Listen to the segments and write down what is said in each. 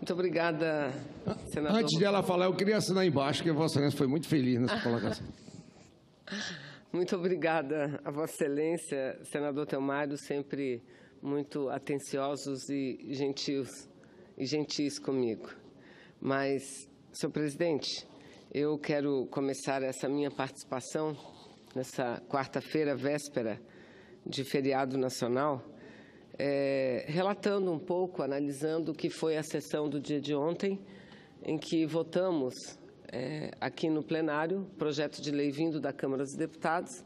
Muito obrigada, senador. Antes dela falar, eu queria assinar embaixo, que a Vossa Excelência foi muito feliz nessa colocação. Muito obrigada a Vossa Excelência, senador Telmário, sempre muito atenciosos e gentis comigo. Mas, senhor presidente, eu quero começar essa minha participação nessa quarta-feira, véspera de feriado nacional, relatando um pouco, analisando o que foi a sessão do dia de ontem, em que votamos aqui no plenário, projeto de lei vindo da Câmara dos Deputados,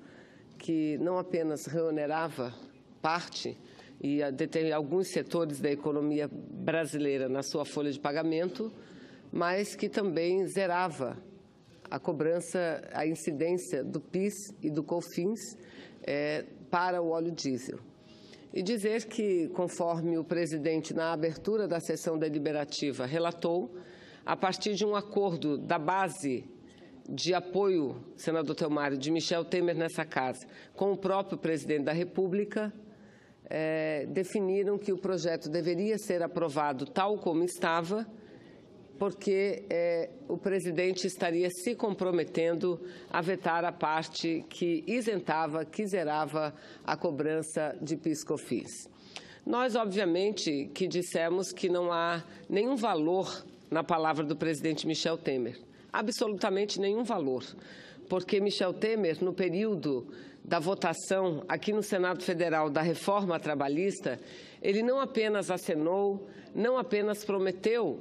que não apenas reonerava parte e alguns setores da economia brasileira na sua folha de pagamento, mas que também zerava a cobrança, a incidência do PIS e do COFINS para o óleo diesel. E dizer que, conforme o presidente, na abertura da sessão deliberativa, relatou, a partir de um acordo da base de apoio, senador Telmário, de Michel Temer nessa casa, com o próprio presidente da República, definiram que o projeto deveria ser aprovado tal como estava, porque o presidente estaria se comprometendo a vetar a parte que isentava, que zerava a cobrança de PIS/COFINS. Nós, obviamente, que dissemos que não há nenhum valor na palavra do presidente Michel Temer, absolutamente nenhum valor, porque Michel Temer, no período da votação aqui no Senado Federal da reforma trabalhista, ele não apenas acenou, não apenas prometeu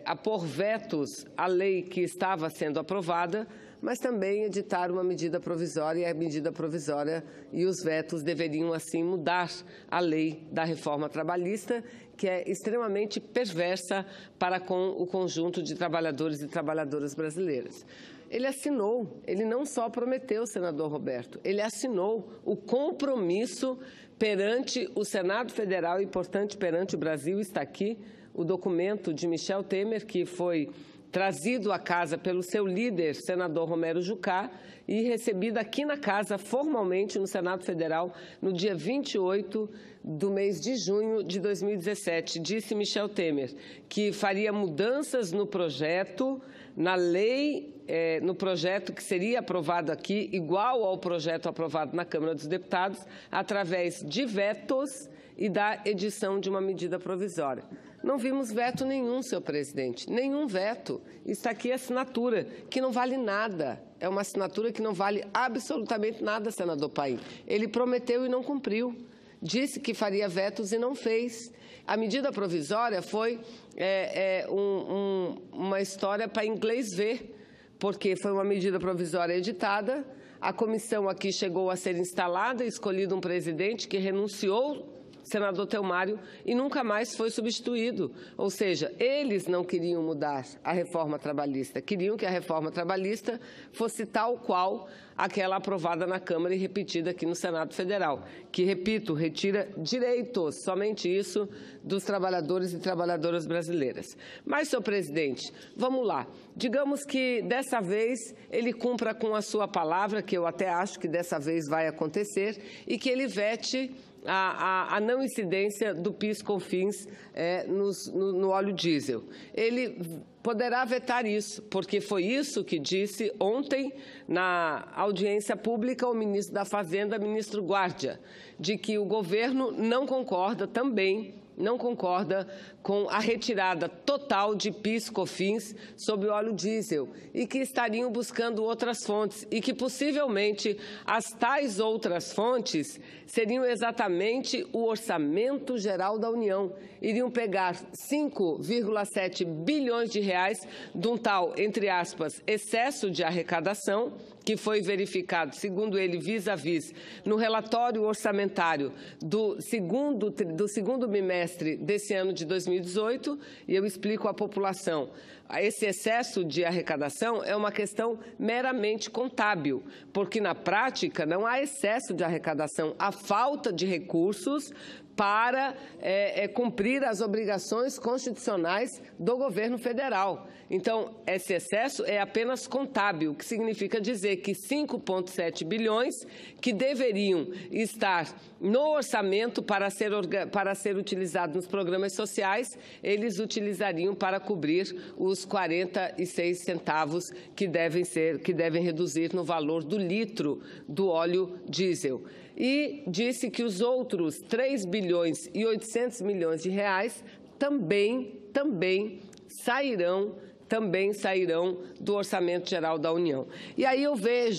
a pôr vetos à lei que estava sendo aprovada, mas também editar uma medida provisória, e a medida provisória e os vetos deveriam, assim, mudar a lei da reforma trabalhista, que é extremamente perversa para com o conjunto de trabalhadores e trabalhadoras brasileiras. Ele assinou, ele não só prometeu, senador Roberto, ele assinou o compromisso perante o Senado Federal e, portanto, perante o Brasil, está aqui o documento de Michel Temer, que foi trazido à casa pelo seu líder, senador Romero Jucá, e recebido aqui na casa, formalmente, no Senado Federal, no dia 28 do mês de junho de 2017. Disse Michel Temer que faria mudanças no projeto, na lei, no projeto que seria aprovado aqui, igual ao projeto aprovado na Câmara dos Deputados, através de vetos e da edição de uma medida provisória. Não vimos veto nenhum, senhor presidente, nenhum veto. Está aqui a assinatura, que não vale nada. É uma assinatura que não vale absolutamente nada, senador Paim. Ele prometeu e não cumpriu. Disse que faria vetos e não fez. A medida provisória foi uma história para inglês ver, porque foi uma medida provisória editada, a comissão aqui chegou a ser instalada, escolhido um presidente que renunciou, senador Telmário, e nunca mais foi substituído. Ou seja, eles não queriam mudar a reforma trabalhista, queriam que a reforma trabalhista fosse tal qual aquela aprovada na Câmara e repetida aqui no Senado Federal, que, repito, retira direitos, somente isso, dos trabalhadores e trabalhadoras brasileiras. Mas, senhor presidente, vamos lá. Digamos que dessa vez ele cumpra com a sua palavra, que eu até acho que dessa vez vai acontecer, e que ele vete a não incidência do PIS/COFINS no óleo diesel. Ele poderá vetar isso, porque foi isso que disse ontem na audiência pública o ministro da Fazenda, ministro Guardia, de que o governo não concorda com a retirada total de PIS/COFINS sobre o óleo diesel e que estariam buscando outras fontes e que possivelmente as tais outras fontes seriam exatamente o orçamento geral da União. Iriam pegar 5,7 bilhões de reais de um tal, entre aspas, excesso de arrecadação, que foi verificado, segundo ele, vis-à-vis, no relatório orçamentário do segundo bimestre desse ano de 2018, e eu explico à população. Esse excesso de arrecadação é uma questão meramente contábil, porque na prática não há excesso de arrecadação, há falta de recursos para cumprir as obrigações constitucionais do governo federal. Então, esse excesso é apenas contábil, o que significa dizer que 5,7 bilhões que deveriam estar no orçamento para ser utilizado nos programas sociais, eles utilizariam para cobrir os 46 centavos que devem reduzir no valor do litro do óleo diesel. E disse que os outros 3 bilhões e 800 milhões de reais também sairão do Orçamento Geral da União. E aí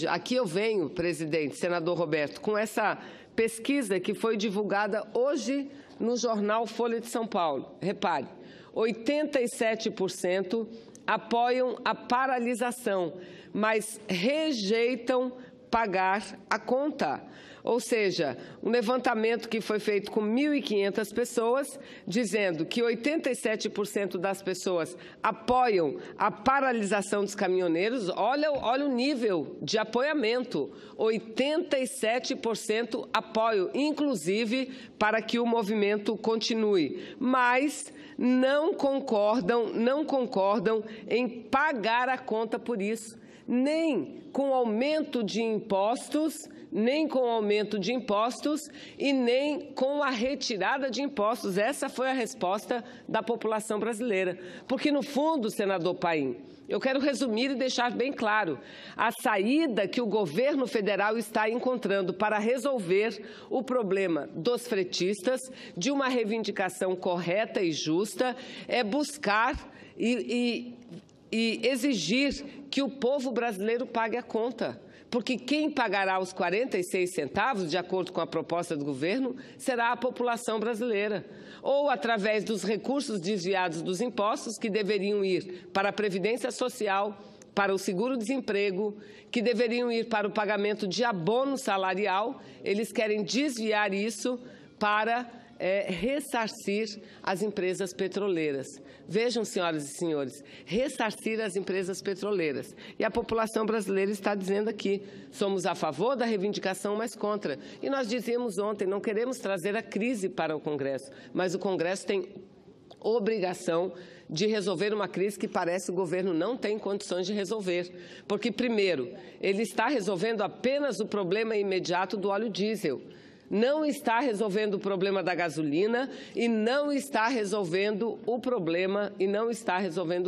aqui eu venho, presidente, senador Roberto, com essa pesquisa que foi divulgada hoje no jornal Folha de São Paulo. Repare, 87% apoiam a paralisação, mas rejeitam pagar a conta. Ou seja, um levantamento que foi feito com 1.500 pessoas, dizendo que 87% das pessoas apoiam a paralisação dos caminhoneiros. Olha o nível de apoiamento, 87% apoio, inclusive para que o movimento continue. Mas não concordam em pagar a conta por isso, nem com aumento de impostos, e nem com a retirada de impostos. Essa foi a resposta da população brasileira. Porque, no fundo, senador Paim, eu quero resumir e deixar bem claro, a saída que o governo federal está encontrando para resolver o problema dos fretistas, de uma reivindicação correta e justa, é buscar e exigir que o povo brasileiro pague a conta. Porque quem pagará os 46 centavos, de acordo com a proposta do governo, será a população brasileira. Ou através dos recursos desviados dos impostos, que deveriam ir para a Previdência Social, para o seguro-desemprego, que deveriam ir para o pagamento de abono salarial, eles querem desviar isso para ressarcir as empresas petroleiras. Vejam, senhoras e senhores, ressarcir as empresas petroleiras. E a população brasileira está dizendo aqui, somos a favor da reivindicação, mas contra. E nós dizíamos ontem, não queremos trazer a crise para o Congresso, mas o Congresso tem obrigação de resolver uma crise que parece que o governo não tem condições de resolver. Porque, primeiro, ele está resolvendo apenas o problema imediato do óleo diesel. Não está resolvendo o problema da gasolina e não está resolvendo o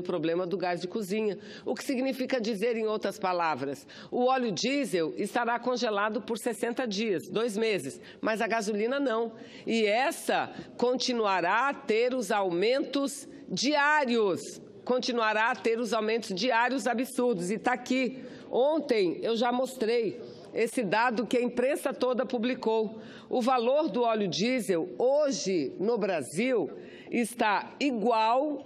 problema do gás de cozinha. O que significa dizer, em outras palavras, o óleo diesel estará congelado por 60 dias, 2 meses, mas a gasolina não. E essa continuará a ter os aumentos diários. Absurdos. E está aqui. Ontem eu já mostrei esse dado que a imprensa toda publicou. O valor do óleo diesel hoje no Brasil está igual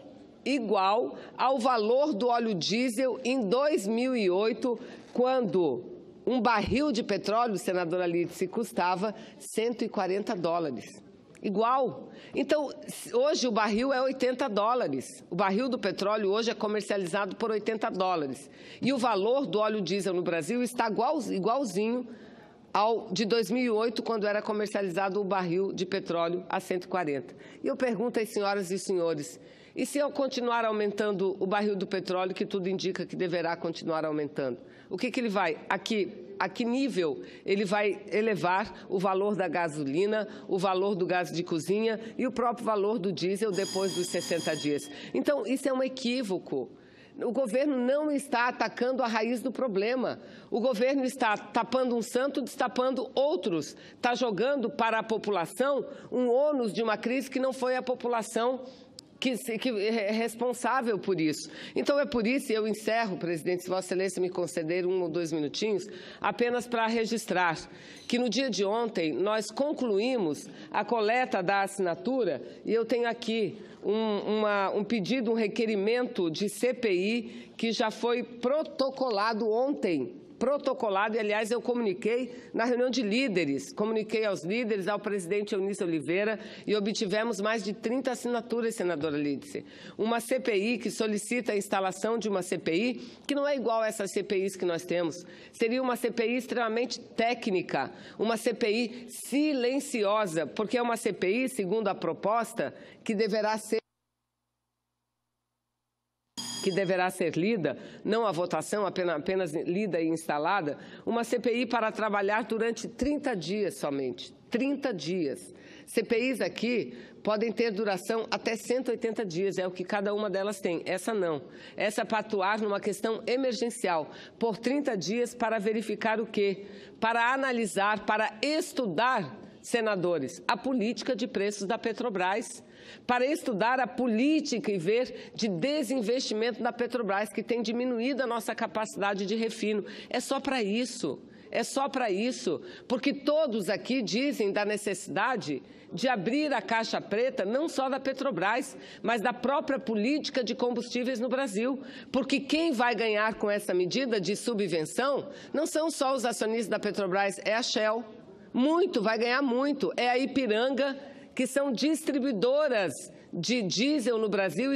ao valor do óleo diesel em 2008, quando um barril de petróleo, senadora Lídice, custava $140. Igual. Então, hoje o barril é $80. O barril do petróleo hoje é comercializado por $80. E o valor do óleo diesel no Brasil está igualzinho ao de 2008, quando era comercializado o barril de petróleo a 140. E eu pergunto às senhoras e senhores, e se eu continuar aumentando o barril do petróleo, que tudo indica que deverá continuar aumentando? O que ele vai? A que nível ele vai elevar o valor da gasolina, o valor do gás de cozinha e o próprio valor do diesel depois dos 60 dias? Então, isso é um equívoco. O governo não está atacando a raiz do problema. O governo está tapando um santo, destapando outros. Está jogando para a população um ônus de uma crise que não foi a população que é responsável por isso. Então, é por isso, e eu encerro, presidente, se Vossa Excelência me conceder 1 ou 2 minutinhos, apenas para registrar que no dia de ontem nós concluímos a coleta da assinatura, e eu tenho aqui um pedido, um requerimento de CPI que já foi protocolado ontem protocolado, e, aliás, eu comuniquei na reunião de líderes, comuniquei aos líderes, ao presidente Eunício Oliveira, e obtivemos mais de 30 assinaturas, senadora Lídice. Uma CPI que solicita a instalação de uma CPI, que não é igual a essas CPIs que nós temos. Seria uma CPI extremamente técnica, uma CPI silenciosa, porque é uma CPI, segundo a proposta, que deverá ser lida, não a votação, apenas lida e instalada, uma CPI para trabalhar durante 30 dias somente. 30 dias. CPIs aqui podem ter duração até 180 dias, é o que cada uma delas tem. Essa não. Essa é para atuar numa questão emergencial, por 30 dias para verificar o quê? Para analisar, para estudar, senadores, a política de preços da Petrobras, para estudar a política e ver de desinvestimento da Petrobras, que tem diminuído a nossa capacidade de refino. É só para isso. É só para isso, porque todos aqui dizem da necessidade de abrir a caixa preta, não só da Petrobras, mas da própria política de combustíveis no Brasil. Porque quem vai ganhar com essa medida de subvenção não são só os acionistas da Petrobras, é a Shell. Muito, vai ganhar muito. É a Ipiranga, que são distribuidoras de diesel no Brasil.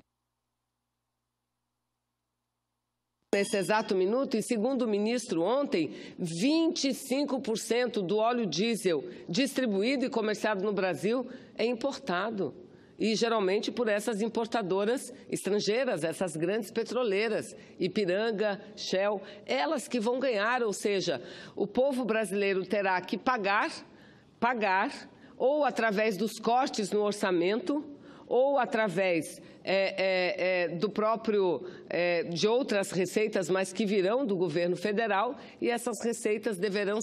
Nesse exato minuto, e segundo o ministro ontem, 25% do óleo diesel distribuído e comerciado no Brasil é importado. E geralmente por essas importadoras estrangeiras, essas grandes petroleiras, Ipiranga, Shell, elas que vão ganhar, ou seja, o povo brasileiro terá que pagar, ou através dos cortes no orçamento, ou através de outras receitas, mas que virão do governo federal, e essas receitas deverão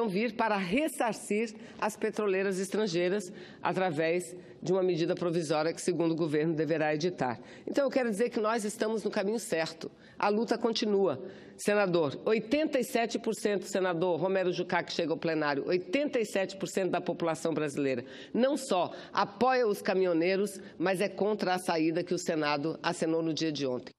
vir para ressarcir as petroleiras estrangeiras através de uma medida provisória que, segundo o governo, deverá editar. Então, eu quero dizer que nós estamos no caminho certo. A luta continua. Senador, 87%, senador Romero Jucá, que chega ao plenário, 87% da população brasileira não só apoia os caminhoneiros, mas é contra a saída que o Senado acenou no dia de ontem.